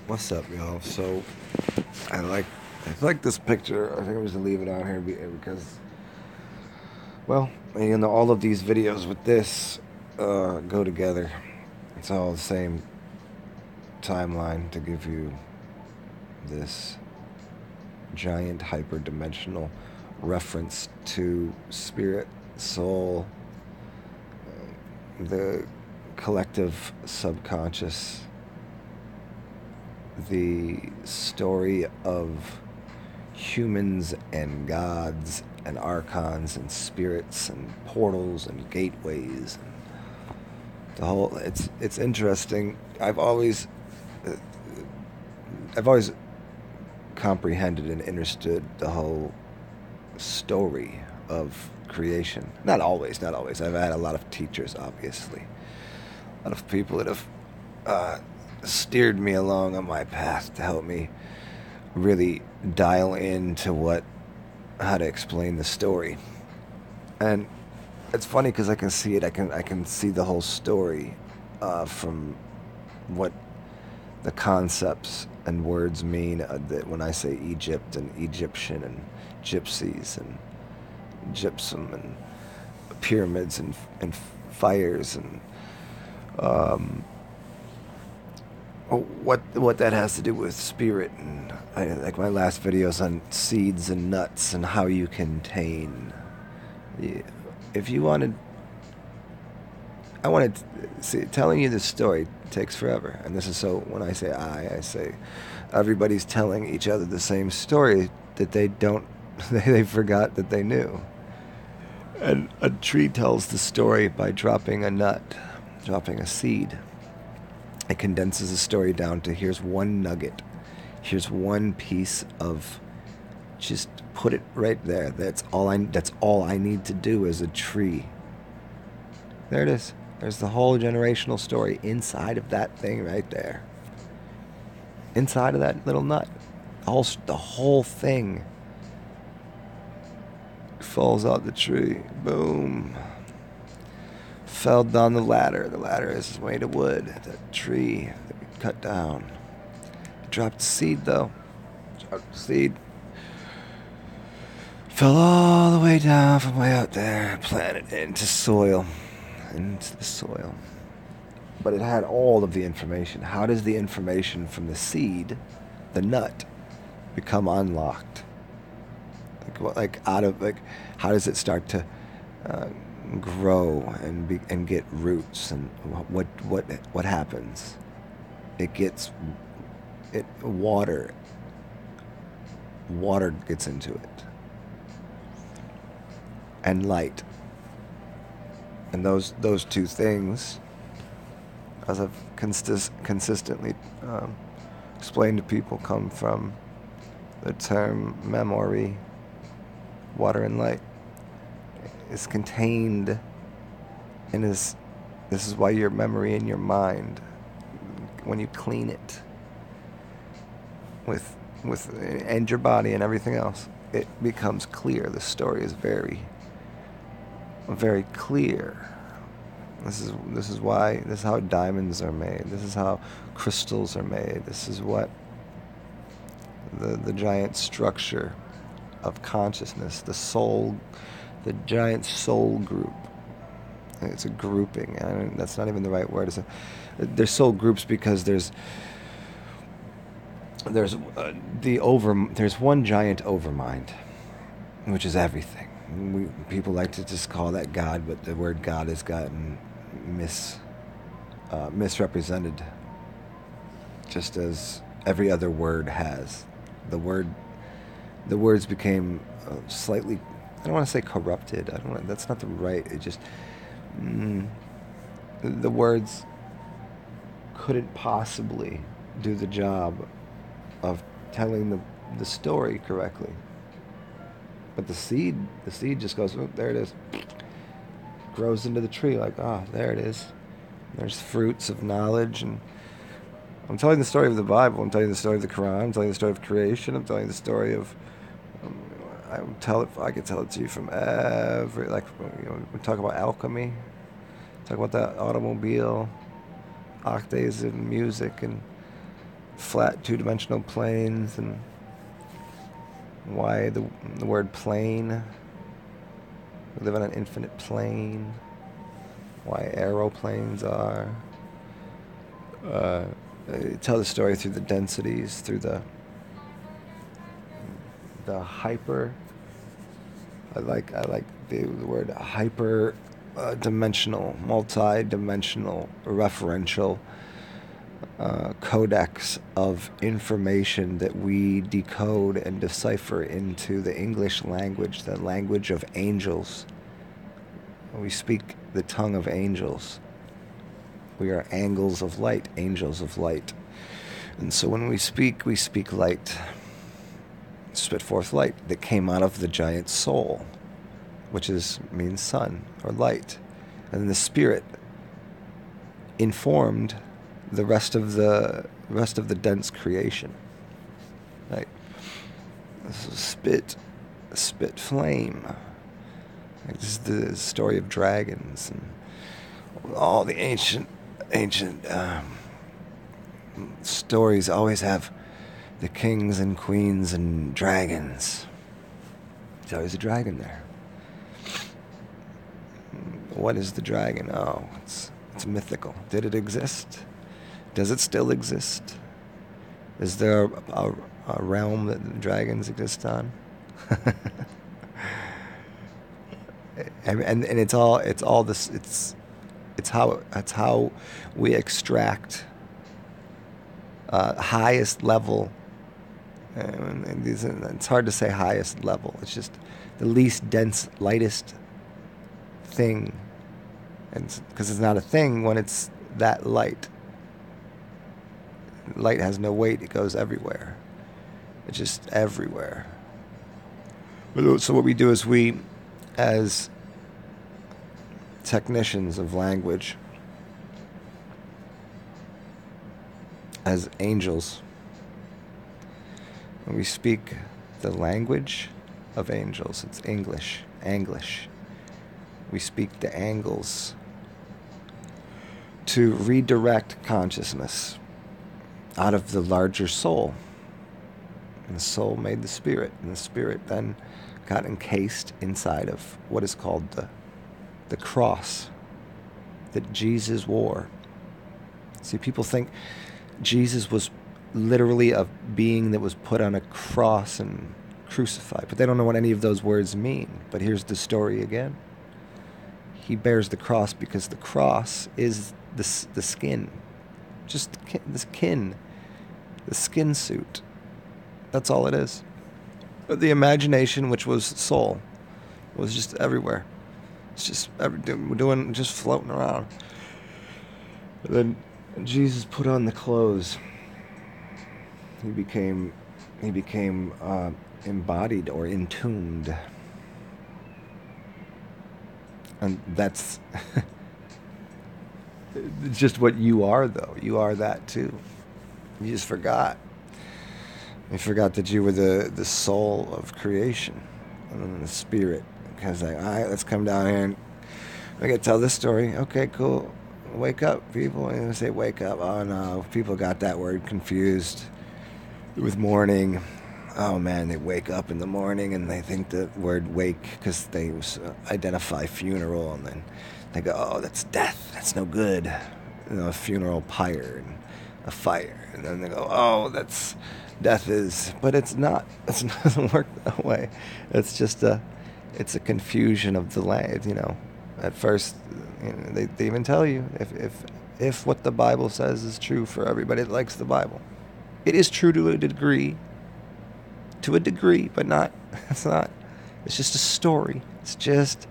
What's up, y'all? So, I like I like this picture. I think I'm just gonna leave it on here because, well, all of these videos with this go together. It's all the same timeline to give you this giant hyperdimensional reference to spirit, soul, the collective subconscious, the story of humans and gods and archons and spirits and portals and gateways and the whole it's interesting. I've always comprehended and understood the whole story of creation. Not always. I've had a lot of teachers, obviously, a lot of people that have uh, steered me along on my path to help me really dial into how to explain the story. And it's funny because I can see it. I can see the whole story from what the concepts and words mean. That when I say Egypt and Egyptian and gypsies and gypsum and pyramids and fires and um, what that has to do with spirit, and like my last videos on seeds and nuts and how you contain. If you wanted, I wanted to see, telling you this story takes forever, and this is so. When I say I say everybody's telling each other the same story that they don't, they forgot that they knew. And a tree tells the story by dropping a nut, dropping a seed. It condenses the story down to here's one nugget, here's one piece of, just put it right there. That's all I need to do as a tree. There it is. There's the whole generational story inside of that thing right there. Inside of that little nut. The whole thing falls out the tree. Boom. Fell down the ladder. The ladder is made of wood. The tree that we cut down. Dropped the seed though. Dropped the seed. Fell all the way down from way out there. Planted into soil. Into the soil. But it had all of the information. How does the information from the seed, the nut, become unlocked? How does it start to uh, grow and get roots, and what happens? It gets it water gets into it, and light, and those two things, as I've consistently explained to people, come from the term memory. Water and light is contained in this is why your memory in your mind, when you clean it with and your body and everything else, it becomes clear. The story is very, very clear. This is how diamonds are made. This is how crystals are made. This is what the giant structure of consciousness, the soul, the giant soul group. It's a grouping. That's not even the right word. There's soul groups because there's there's one giant overmind, which is everything. People like to just call that God, but the word God has gotten misrepresented, just as every other word has. The words became slightly, I don't want to say corrupted. I don't want, that's not the right. It just the words couldn't possibly do the job of telling the story correctly. But the seed just goes, oh, there it is. Grows into the tree like, there it is. There's fruits of knowledge, and I'm telling the story of the Bible. I'm telling the story of the Quran. I'm telling the story of creation. I'm telling the story of. Um, I could tell it to you from every, like, we talk about alchemy, talk about the automobile, octaves and music, and flat two-dimensional planes, and why the word plane. We live on an infinite plane. Why aeroplanes are. Tell the story through the densities, through the hyper. I like the word hyper dimensional, multi-dimensional, referential codex of information that we decode and decipher into the English language, the language of angels. We speak the tongue of angels. We are angels of light, angels of light. And so when we speak light. Spit forth light that came out of the giant soul, which means sun or light. And the spirit informed the rest of the dense creation. Right? This is spit flame. Like, this is the story of dragons and all the ancient stories always have the kings and queens and dragons. There's always a dragon there. What is the dragon? Oh, it's mythical. Did it exist? Does it still exist? Is there a realm that dragons exist on? and it's all this. It's how we extract highest level. And it's hard to say highest level. It's just the least dense, lightest thing. And because it's not a thing when it's that light. Light has no weight. It goes everywhere. It's just everywhere. So what we do is we, as technicians of language, as angels, when we speak the language of angels, it's English, Anglish. We speak the angles to redirect consciousness out of the larger soul. And the soul made the spirit, and the spirit then got encased inside of what is called the cross that Jesus wore. See, people think Jesus was literally a being that was put on a cross and crucified, but they don't know what any of those words mean. But here's the story again. He bears the cross because the cross is the skin, just the skin suit. That's all it is. But the imagination, which was soul, was just everywhere. It's just just floating around. And then Jesus put on the clothes. He became embodied or entombed. And that's just what you are, though. You are that too. You just forgot. You forgot that you were the soul of creation and the spirit. Because like, all right, let's come down here and I gotta tell this story. Okay, cool. Wake up, people. And they say wake up. Oh no, people got that word confused with morning. Oh man, they wake up in the morning and they think the word wake because they identify funeral, and then they go, oh, that's death. That's no good. You know, a funeral pyre and a fire, and then they go, oh, that's death is, but it's not. It doesn't work that way. It's just it's a confusion of the land. You know, at first, you know, they even tell you if what the Bible says is true for everybody that likes the Bible. It is true to a degree, but not. It's not. It's just a story. It's just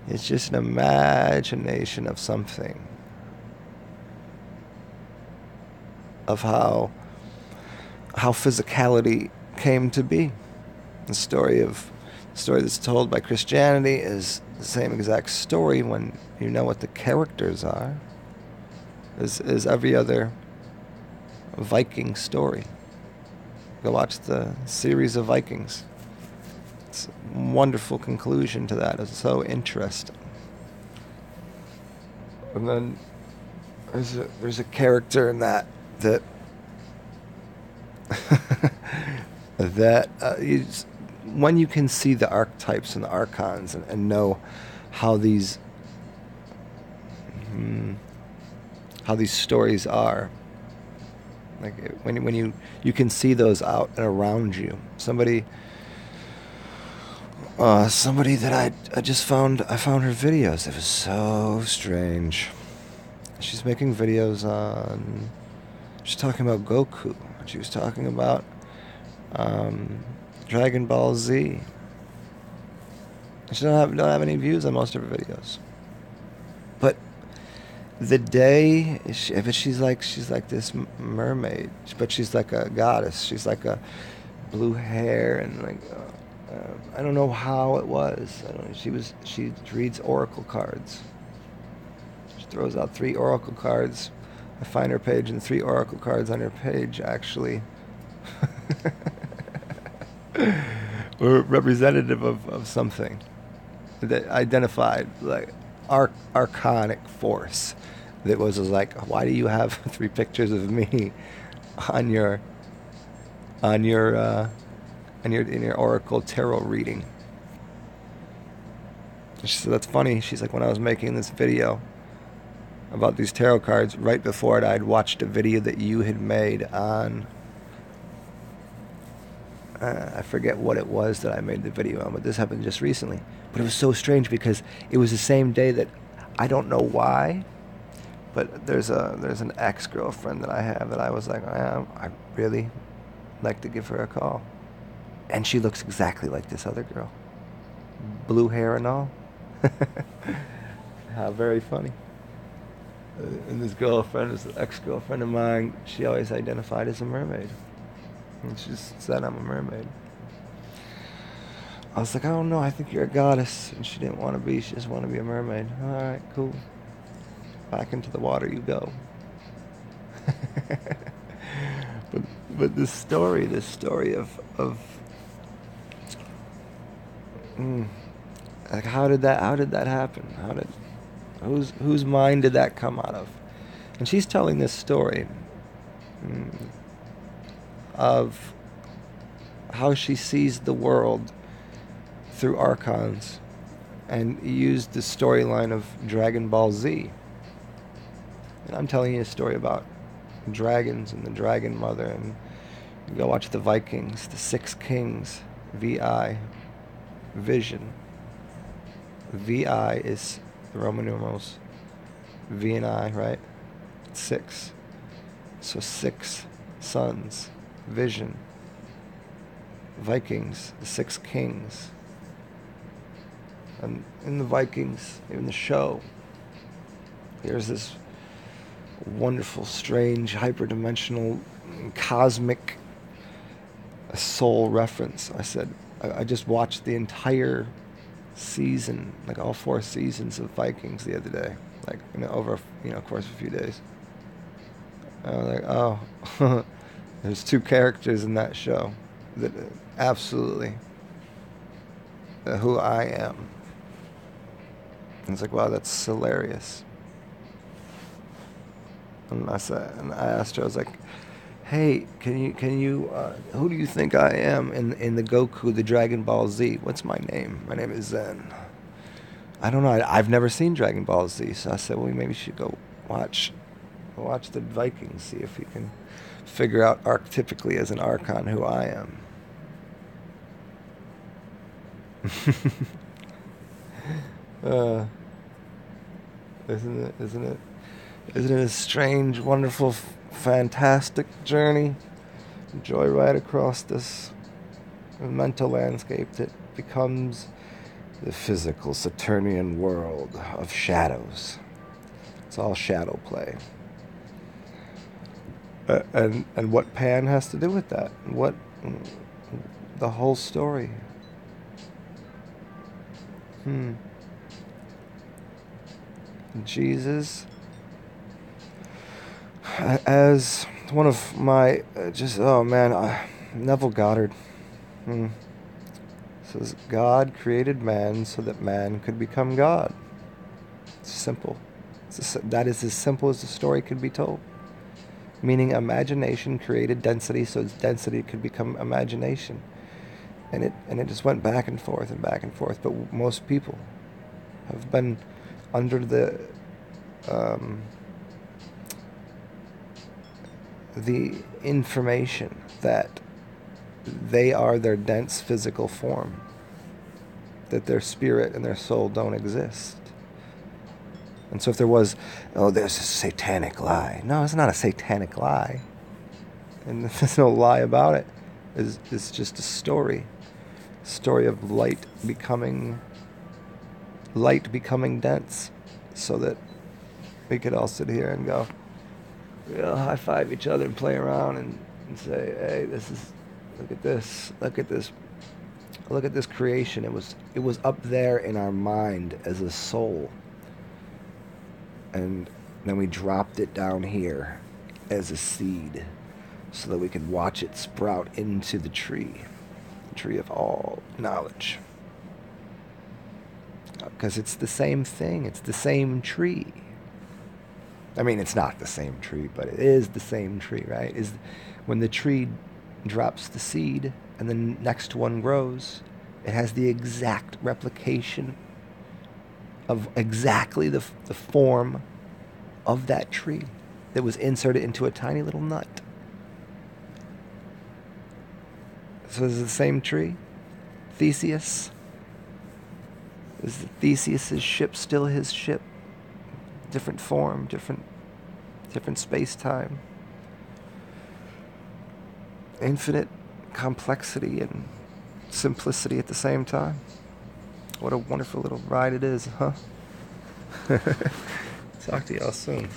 an imagination of something, of how physicality came to be. The story that's told by Christianity is the same exact story when you know what the characters are, as every other Viking story. Go watch the series of Vikings. It's a wonderful conclusion to that. It's so interesting. And then there's a character in that that when you can see the archetypes and the archons and know how these how these stories are, like when you can see those out and around you. Somebody that I just found, I found her videos. It was so strange. She's making videos on, she's talking about Goku. She was talking about Dragon Ball Z. She don't have any views on most of her videos. But the day, she's like this mermaid, but she's like a goddess. She's like a blue hair and like I don't know how it was. I don't know. She reads oracle cards. She throws out 3 oracle cards. I find her page, and 3 oracle cards on her page actually were representative of something that identified like archonic force. That was like, why do you have 3 pictures of me on your in your oracle tarot reading? She said, that's funny. She's like, when I was making this video about these tarot cards, right before it, I'd watched a video that you had made on, I forget what it was that I made the video on, but this happened just recently. But it was so strange because it was the same day that, I don't know why, but there's an ex-girlfriend that I have that I was like, I really like to give her a call. And she looks exactly like this other girl. Blue hair and all. How very funny. And this girlfriend is an ex-girlfriend of mine. She always identified as a mermaid. And she just said, I'm a mermaid. I was like, I don't know, I think you're a goddess. And she didn't want to be, she just wanted to be a mermaid. Alright, cool. Back into the water you go. But this story of like how did that happen? Whose mind did that come out of? And she's telling this story of how she sees the world through archons, and used the storyline of Dragon Ball Z. And I'm telling you a story about dragons and the dragon mother, and you go watch the Vikings, the 6 kings, VI, vision. VI is the Roman numerals, V and I, right? 6. So 6 sons, vision. Vikings, the 6 kings. And in the Vikings, in the show, there's this wonderful, strange, hyperdimensional, cosmic soul reference. I said, I just watched the entire season, like all 4 seasons of Vikings the other day, like over course of a few days. I was like, oh, there's 2 characters in that show that absolutely who I am. And it's like, wow, that's hilarious. And I asked her, I was like, hey, can you, who do you think I am in the Goku, the Dragon Ball Z? What's my name? My name is Zen. I don't know. I've never seen Dragon Ball Z, so I said, well, maybe you should go watch the Vikings, see if you can figure out archetypically as an Archon who I am. Isn't it a strange, wonderful, fantastic journey? Joyride across this mental landscape that becomes the physical Saturnian world of shadows. It's all shadow play. And what Pan has to do with that? What the whole story? Jesus, as one of my Neville Goddard says, God created man so that man could become God. It's simple. That is as simple as the story could be told. Meaning imagination created density, so its density could become imagination. And it just went back and forth and back and forth. But most people have been under the information that they are their dense physical form, that their spirit and their soul don't exist. And so if there was, oh, there's a satanic lie. No, it's not a satanic lie. And there's no lie about it. It's just a story. Story of light becoming dense, so that we could all sit here and go, we'll high five each other and play around and say, hey, look at this, look at this creation. It was up there in our mind as a soul, and then we dropped it down here as a seed, so that we could watch it sprout into the tree of all knowledge. Because it's the same thing. It's the same tree. I mean, it's not the same tree, but it is the same tree, right? Is when the tree drops the seed and the next one grows, it has the exact replication of exactly the form of that tree that was inserted into a tiny little nut. So is it the same tree? Theseus? Is Theseus's ship still his ship? Different form, different space-time. Infinite complexity and simplicity at the same time. What a wonderful little ride it is, huh? Talk to y'all soon.